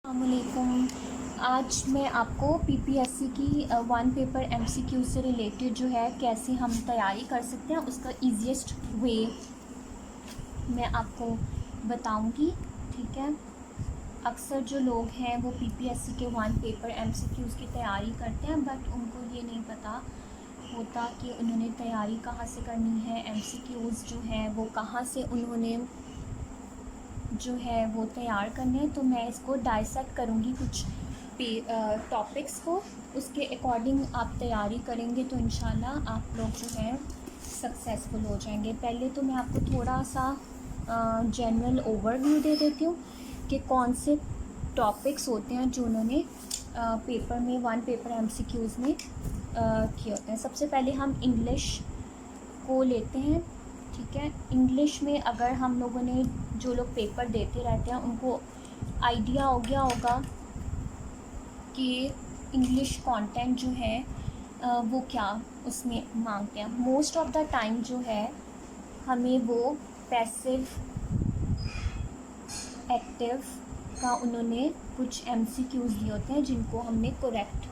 अस्सलामुअलैकुम। आज मैं आपको पीपीएससी की वन पेपर एमसीक्यू से रिलेटेड जो है कैसे हम तैयारी कर सकते हैं उसका ईजीएस्ट वे मैं आपको बताऊंगी। ठीक है, अक्सर जो लोग हैं वो पीपीएससी के वन पेपर एमसीक्यूज़ की तैयारी करते हैं, बट उनको ये नहीं पता होता कि उन्होंने तैयारी कहाँ से करनी है, एमसीक्यूज़ जो है वो कहाँ से उन्होंने जो है वो तैयार करने हैं। तो मैं इसको डाइसेक्ट करूँगी कुछ टॉपिक्स को, उसके अकॉर्डिंग आप तैयारी करेंगे तो इंशाल्लाह आप लोग जो है सक्सेसफुल हो जाएंगे। पहले तो मैं आपको थोड़ा सा जनरल ओवरव्यू दे देती हूँ कि कौन से टॉपिक्स होते हैं जो उन्होंने पेपर में वन पेपर एमसीक्यूज़ में किए होते हैं। सबसे पहले हम इंग्लिश को लेते हैं। ठीक है, इंग्लिश में अगर हम लोगों ने जो लोग पेपर देते रहते हैं उनको आइडिया हो गया होगा कि इंग्लिश कंटेंट जो है वो क्या उसमें मांगते हैं। मोस्ट ऑफ द टाइम जो है हमें वो पैसिव एक्टिव का उन्होंने कुछ एमसीक्यूज़ दिए होते हैं जिनको हमने करेक्ट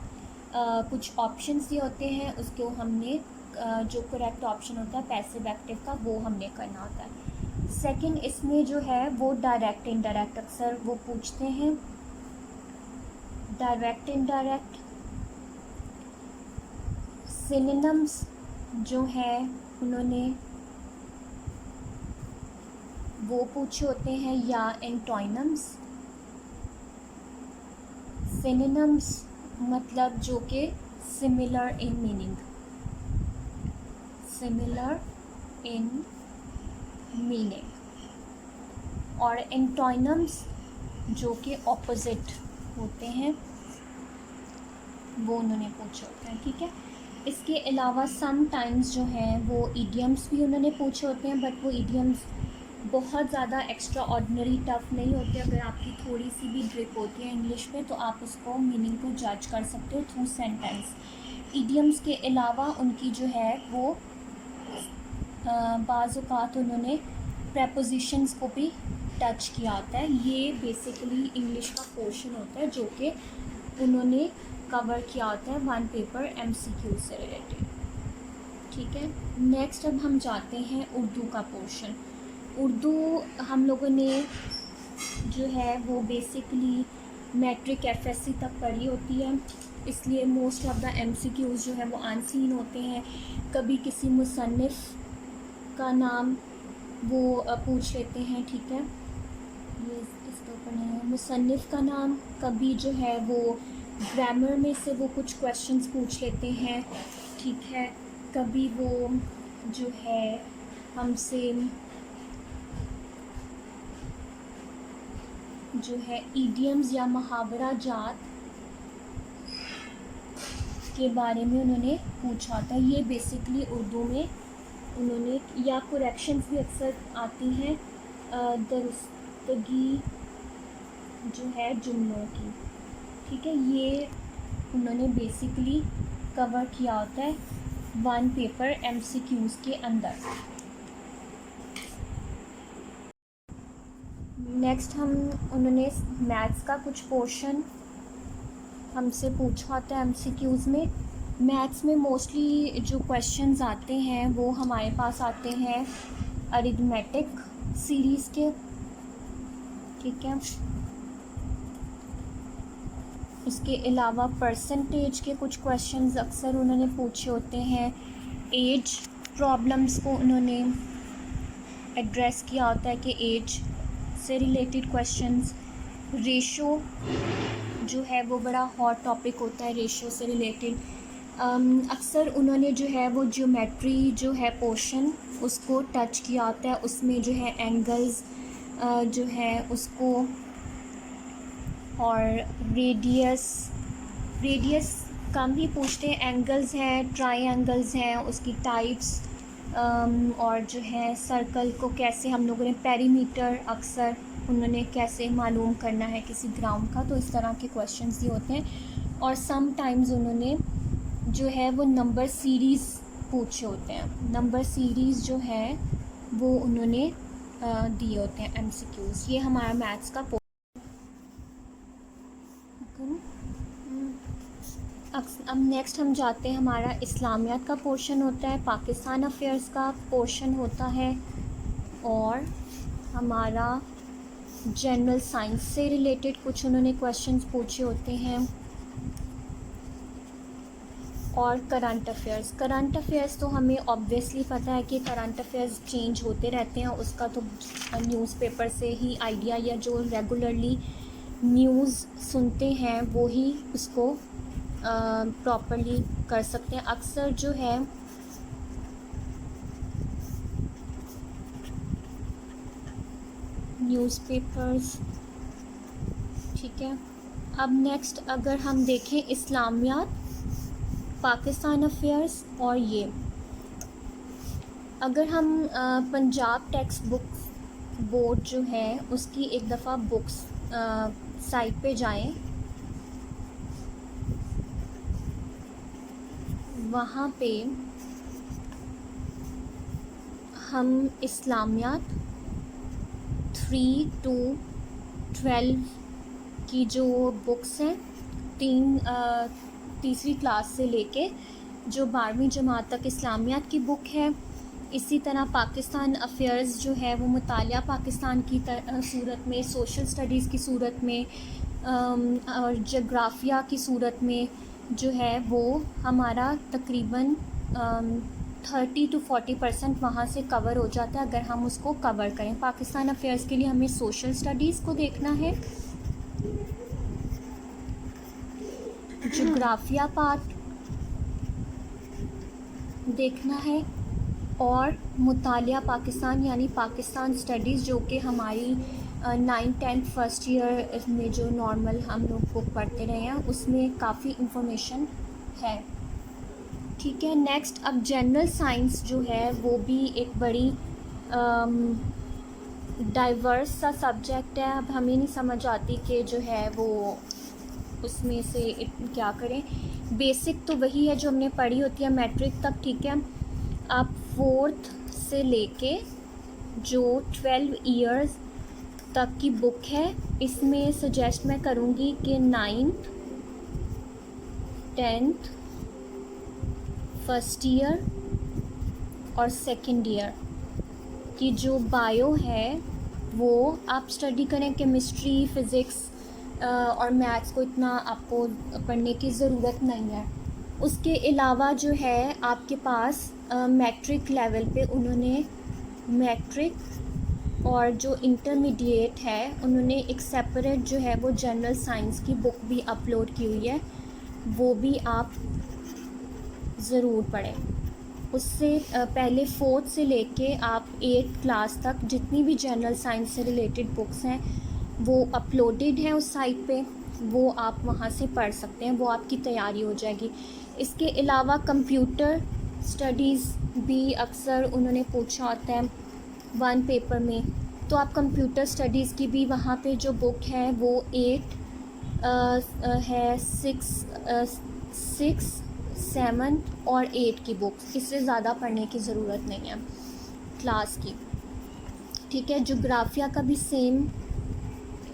कुछ ऑप्शंस दिए होते हैं, उसको हमने जो करेक्ट ऑप्शन होता है पैसिव एक्टिव का वो हमने करना होता है। सेकंड इसमें जो है वो डायरेक्ट इनडायरेक्ट अक्सर वो पूछते हैं। डायरेक्ट इनडायरेक्ट सिनोनिम्स जो है उन्होंने वो पूछे होते हैं, या एंटोनिम्स। सिनोनिम्स मतलब जो कि similar in meaning, similar in meaning, और एंटोनिम्स जो कि ऑपोजिट होते हैं वो उन्होंने पूछे होते हैं। ठीक है, इसके अलावा सम टाइम्स जो है वो इडियम्स भी उन्होंने पूछे होते हैं, बट वो इडियम्स बहुत ज़्यादा एक्स्ट्रा ऑर्डिनरी टफ नहीं होते। अगर आपकी थोड़ी सी भी ग्रिप होती है इंग्लिश पे तो आप उसको मीनिंग को जज कर सकते हो थ्रू सेंटेंस। इडियम्स के अलावा उनकी जो है वो बाज़ औक़ात उन्होंने प्रेपोजिशंस को भी टच किया होता है। ये बेसिकली इंग्लिश का पोर्शन होता है जो कि उन्होंने कवर किया होता है वन पेपर एमसीक्यू से रिलेटेड। ठीक है, नेक्स्ट अब हम जाते हैं उर्दू का पोर्शन। उर्दू हम लोगों ने जो है वो बेसिकली मैट्रिक एफएससी तक पढ़ी होती है, इसलिए मोस्ट ऑफ द एमसीक्यूज़ जो है वो अनसीन होते हैं। कभी किसी मुसन्निफ़ का नाम वो पूछ लेते हैं। ठीक है, ये इसके ऊपर नहीं है, मुसन्निफ़ का नाम। कभी जो है वो ग्रामर में से वो कुछ क्वेश्चंस पूछ लेते हैं। ठीक है, कभी वो जो है हमसे जो है ईडियम्स या मुहावरा जात के बारे में उन्होंने पूछा था। ये बेसिकली उर्दू में उन्होंने, या करेक्शंस भी अक्सर आती हैं दुरुस्तगी जो है जुमलों की। ठीक है, ये उन्होंने बेसिकली कवर किया होता है वन पेपर एमसीक्यूज़ के अंदर। नेक्स्ट उन्होंने मैथ्स का कुछ पोर्शन हमसे पूछा होता है एमसीक्यूज़ में। मैथ्स में मोस्टली जो क्वेश्चंस आते हैं वो हमारे पास आते हैं अरिथमेटिक सीरीज़ के। ठीक है, उसके अलावा परसेंटेज के कुछ क्वेश्चंस अक्सर उन्होंने पूछे होते हैं। एज प्रॉब्लम्स को उन्होंने एड्रेस किया होता है कि एज से रिलेटेड क्वेश्चंस। रेशो जो है वो बड़ा हॉट टॉपिक होता है रेशो से रिलेटेड। अक्सर उन्होंने जो है वो ज्योमेट्री जो है पोर्शन उसको टच किया होता है। उसमें जो है एंगल्स जो है उसको, और रेडियस कम ही पूछते हैं। एंगल्स हैं, ट्रायंगल्स हैं, उसकी टाइप्स, और जो है सर्कल को कैसे हम लोगों ने, पेरीमीटर अक्सर उन्होंने कैसे मालूम करना है किसी ग्राउंड का, तो इस तरह के क्वेश्चंस भी होते हैं। और सम टाइम्स उन्होंने जो है वो नंबर सीरीज़ पूछे होते हैं। नंबर सीरीज़ जो है वो उन्होंने दिए होते हैं एमसीक्यूज़। ये हमारा मैथ्स का करूँ? अब नेक्स्ट हम जाते हैं, हमारा इस्लामियात का पोर्शन होता है, पाकिस्तान अफेयर्स का पोर्शन होता है, और हमारा जनरल साइंस से रिलेटेड कुछ उन्होंने क्वेश्चंस पूछे होते हैं, और करंट अफेयर्स तो हमें ऑब्वियसली पता है कि करंट अफेयर्स चेंज होते रहते हैं, उसका तो न्यूज़पेपर से ही आइडिया, या जो रेगुलरली न्यूज़ सुनते हैं वो ही उसको प्रॉपरली कर सकते हैं। अक्सर जो है न्यूज़पेपर्स, ठीक है। अब नेक्स्ट अगर हम देखें इस्लामियात, पाकिस्तान अफेयर्स, और ये अगर हम पंजाब टेक्स्ट बुक्स बोर्ड जो है उसकी एक दफ़ा बुक्स साइट पे जाएं, वहाँ पे हम इस्लामियात 3 to 12 की जो बुक्स हैं, तीसरी क्लास से लेके जो 12वीं जमात तक इस्लामियात की बुक है। इसी तरह पाकिस्तान अफेयर्स जो है वो मुतालिया पाकिस्तान की सूरत में, सोशल स्टडीज़ की सूरत में, और जोग्राफ़िया की सूरत में जो है वो हमारा तकरीबन 30 to 40% वहाँ से कवर हो जाता है अगर हम उसको कवर करें। पाकिस्तान अफेयर्स के लिए हमें सोशल स्टडीज़ को देखना है, जोग्राफ़िया पार्ट देखना है, और मुतालिया पाकिस्तान यानी पाकिस्तान स्टडीज़ जो कि हमारी 9th-10th फर्स्ट ईयर में जो नॉर्मल हम लोग बुक पढ़ते रहे हैं उसमें काफ़ी इंफॉर्मेशन है, ठीक है। नेक्स्ट अब जनरल साइंस जो है वो भी एक बड़ी डाइवर्स सा सब्जेक्ट है। अब हमें नहीं समझ आती कि जो है वो उसमें से क्या करें। बेसिक तो वही है जो हमने पढ़ी होती है मैट्रिक तक, ठीक है। आप 4th से लेके जो 12 ईयर्स तक की बुक है, इसमें सजेस्ट मैं करूँगी कि 9th 10th फर्स्ट ईयर और सेकंड ईयर की जो बायो है वो आप स्टडी करें। केमिस्ट्री, फ़िज़िक्स और मैथ्स को इतना आपको पढ़ने की ज़रूरत नहीं है। उसके अलावा जो है आपके पास मैट्रिक लेवल पे उन्होंने मैट्रिक और जो इंटरमीडिएट है उन्होंने एक सेपरेट जो है वो जनरल साइंस की बुक भी अपलोड की हुई है, वो भी आप ज़रूर पढ़ें। उससे पहले 4th से लेके आप 8th क्लास तक जितनी भी जनरल साइंस से रिलेटेड बुक्स हैं वो अपलोडेड हैं उस साइट पे, वो आप वहाँ से पढ़ सकते हैं, वो आपकी तैयारी हो जाएगी। इसके अलावा कंप्यूटर स्टडीज़ भी अक्सर उन्होंने पूछा होता है 1 पेपर में, तो आप कंप्यूटर स्टडीज़ की भी वहाँ पे जो बुक है वो 8 है, 6 7 और 8 की बुक्स, इससे ज़्यादा पढ़ने की ज़रूरत नहीं है क्लास की, ठीक है। जोग्राफ़िया का भी सेम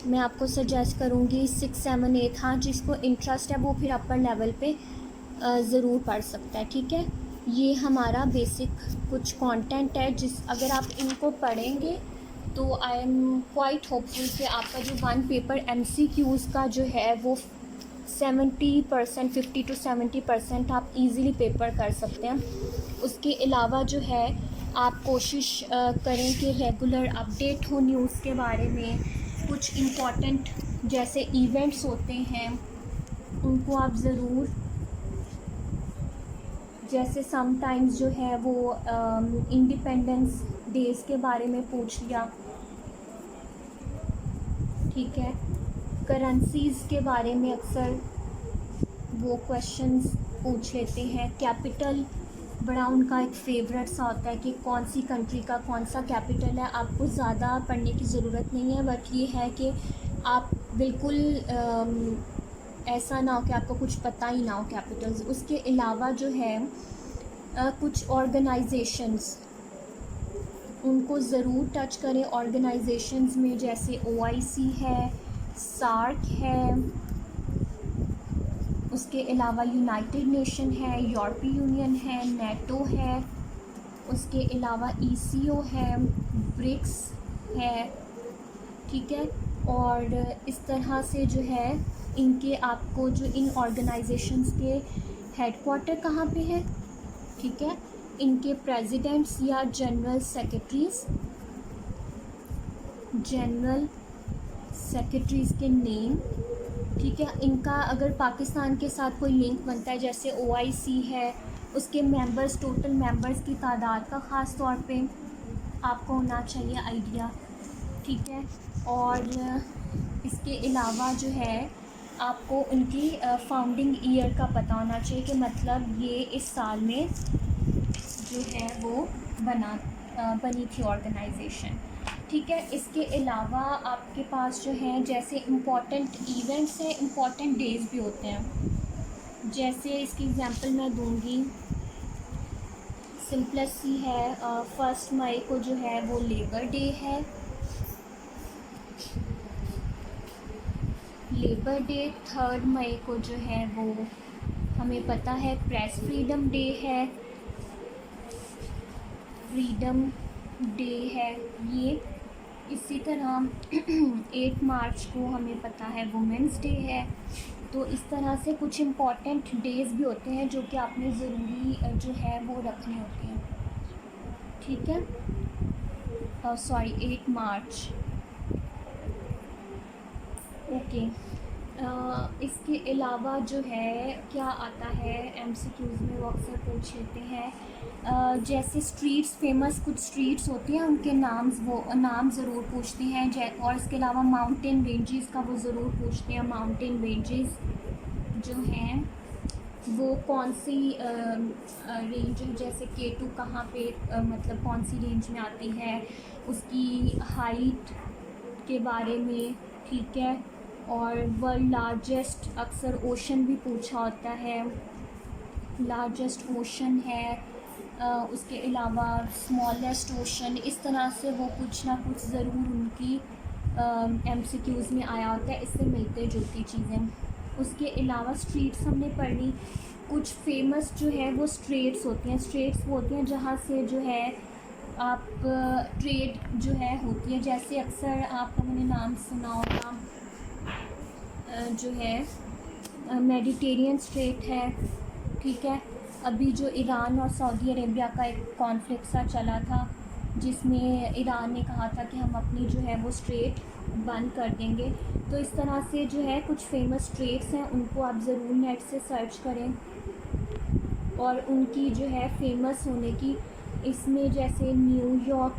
मैं आपको सजेस्ट करूँगी 6 7 8, हाँ जिसको इंटरेस्ट है वो फिर अपर लेवल पे ज़रूर पढ़ सकता है, ठीक है। ये हमारा बेसिक कुछ कंटेंट है अगर आप इनको पढ़ेंगे तो आई एम क्वाइट होपफुल कि आपका जो 1 पेपर MCQs का जो है वो 70%, 50 to 70% आप इजीली पेपर कर सकते हैं। उसके अलावा जो है आप कोशिश करें कि रेगुलर अपडेट हो न्यूज़ के बारे में। कुछ इम्पॉर्टेंट जैसे इवेंट्स होते हैं उनको आप ज़रूर, जैसे समटाइम्स जो है वो इंडिपेंडेंस डेज़ के बारे में पूछ लिया, ठीक है। करेंसीज़ के बारे में अक्सर वो क्वेश्चंस पूछ लेते हैं। कैपिटल बड़ा उनका एक फेवरेट सा होता है कि कौन सी कंट्री का कौन सा कैपिटल है। आपको ज़्यादा पढ़ने की ज़रूरत नहीं है, बट ये है कि आप बिल्कुल ऐसा ना हो कि आपको कुछ पता ही ना हो कैपिटल्स। उसके अलावा जो है कुछ ऑर्गेनाइजेशंस उनको ज़रूर टच करें। ऑर्गेनाइजेशंस में जैसे OIC है, SAARC है, उसके अलावा यूनाइटेड नेशन है, यूरोपीय यूनियन है, नेटो है, उसके अलावा ECO है, ब्रिक्स है, ठीक है। और इस तरह से जो है इनके आपको जो इन ऑर्गेनाइजेशंस के हेडक्वार्टर कहाँ पे है, ठीक है, इनके प्रेसिडेंट्स या जनरल सेक्रेटरीज़ के नेम, ठीक है। इनका अगर पाकिस्तान के साथ कोई लिंक बनता है, जैसे OIC है, उसके मेंबर्स, टोटल मेंबर्स की तादाद का ख़ास तौर पे आपको होना चाहिए आइडिया, ठीक है। और इसके अलावा जो है आपको उनकी फाउंडिंग ईयर का पता होना चाहिए कि मतलब ये इस साल में जो है वो बनी थी ऑर्गेनाइजेशन, ठीक है। इसके अलावा आपके पास जो है जैसे इम्पॉर्टेंट इवेंट्स हैं, इम्पॉर्टेंट डेज़ भी होते हैं। जैसे इसकी एग्जांपल मैं दूंगी, सिंपलेस्ट सी है, 1 मई को जो है वो लेबर डे है, लेबर डे। 3 मई को जो है वो हमें पता है प्रेस फ्रीडम डे है, फ्रीडम डे है ये। इसी तरह 8 मार्च को हमें पता है वुमेंस डे है। तो इस तरह से कुछ इम्पॉर्टेंट डेज़ भी होते हैं जो कि आपने ज़रूरी जो है वो रखने होते हैं, ठीक है। सॉरी 8 मार्च, ओके। इसके अलावा जो है क्या आता है MCQs में, वो अक्सर पूछ लेते हैं। जैसे स्ट्रीट्स, फेमस कुछ स्ट्रीट्स होती हैं उनके नाम ज़रूर पूछते हैं। और इसके अलावा माउंटेन रेंजेस का वो ज़रूर पूछते हैं। माउंटेन रेंजेस जो हैं वो कौन सी रेंज है, जैसे K2 कहाँ पे मतलब कौन सी रेंज में आती है, उसकी हाइट के बारे में, ठीक है। और वर्ल्ड लार्जेस्ट, अक्सर ओशन भी पूछा होता है, लार्जेस्ट ओशन है। उसके अलावा स्मॉलेस्ट ओशन, इस तरह से वो कुछ ना कुछ ज़रूर उनकी MCQs में आया होता है, इससे मिलते जुलती चीज़ें। उसके अलावा स्ट्रीट्स हमने पढ़ी, कुछ फेमस जो है वो स्ट्रीट्स होती हैं। स्ट्रीट्स वो होती हैं जहाँ से जो है आप ट्रेड जो है होती है। जैसे अक्सर आपका मैंने नाम सुना होगा जो है मेडिटेरियन स्ट्रेट है, ठीक है। अभी जो ईरान और सऊदी अरेबिया का एक कॉन्फ्लिक्ट सा चला था, जिसमें ईरान ने कहा था कि हम अपनी जो है वो स्ट्रेट बंद कर देंगे। तो इस तरह से जो है कुछ फेमस स्ट्रेट्स हैं, उनको आप ज़रूर नेट से सर्च करें और उनकी जो है फेमस होने की, इसमें जैसे न्यूयॉर्क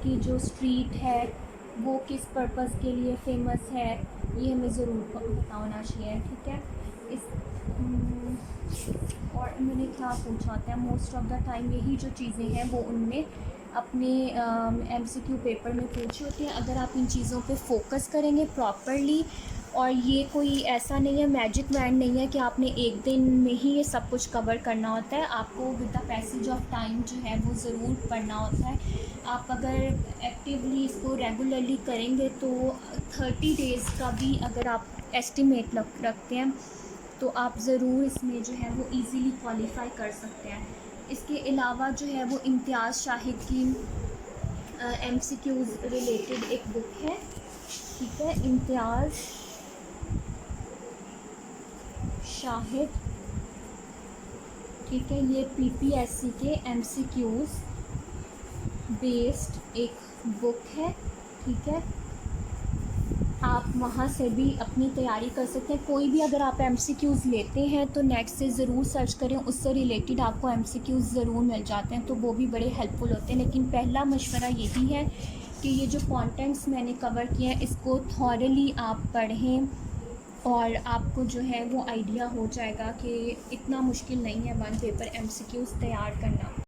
की जो स्ट्रीट है वो किस पर्पज़ के लिए फ़ेमस है, ये हमें ज़रूर पता होना चाहिए, ठीक है। और मैंने क्या पूछा होता है, मोस्ट ऑफ़ द टाइम यही जो चीज़ें हैं वो उनमें अपने MCQ पेपर में पूछी होती हैं। अगर आप इन चीज़ों पे फोकस करेंगे प्रॉपरली, और ये कोई ऐसा नहीं है, मैजिक वैंड नहीं है कि आपने एक दिन में ही ये सब कुछ कवर करना होता है। आपको with the passage of time जो है वो ज़रूर पढ़ना होता है। आप अगर एक्टिवली इसको रेगुलरली करेंगे तो 30 डेज़ का भी अगर आप एस्टिमेट रखते हैं तो आप ज़रूर इसमें जो है वो इजीली क्वालिफाई कर सकते हैं। इसके अलावा जो है वो इम्तियाज़ शाहिद की MCQs रिलेटेड एक बुक है, ठीक है, इम्तियाज़ शाहिद, ठीक है। ये PPSC के MCQs बेस्ड एक बुक है, ठीक है। आप वहाँ से भी अपनी तैयारी कर सकते हैं। कोई भी अगर आप MCQs लेते हैं तो नेट से ज़रूर सर्च करें, उससे रिलेटेड आपको MCQs ज़रूर मिल जाते हैं, तो वो भी बड़े हेल्पफुल होते हैं। लेकिन पहला मशवरा यही है कि ये जो कंटेंट्स मैंने कवर किए हैं इसको थॉरली आप पढ़ें और आपको जो है वो आइडिया हो जाएगा कि इतना मुश्किल नहीं है 1 पेपर MCQs तैयार करना।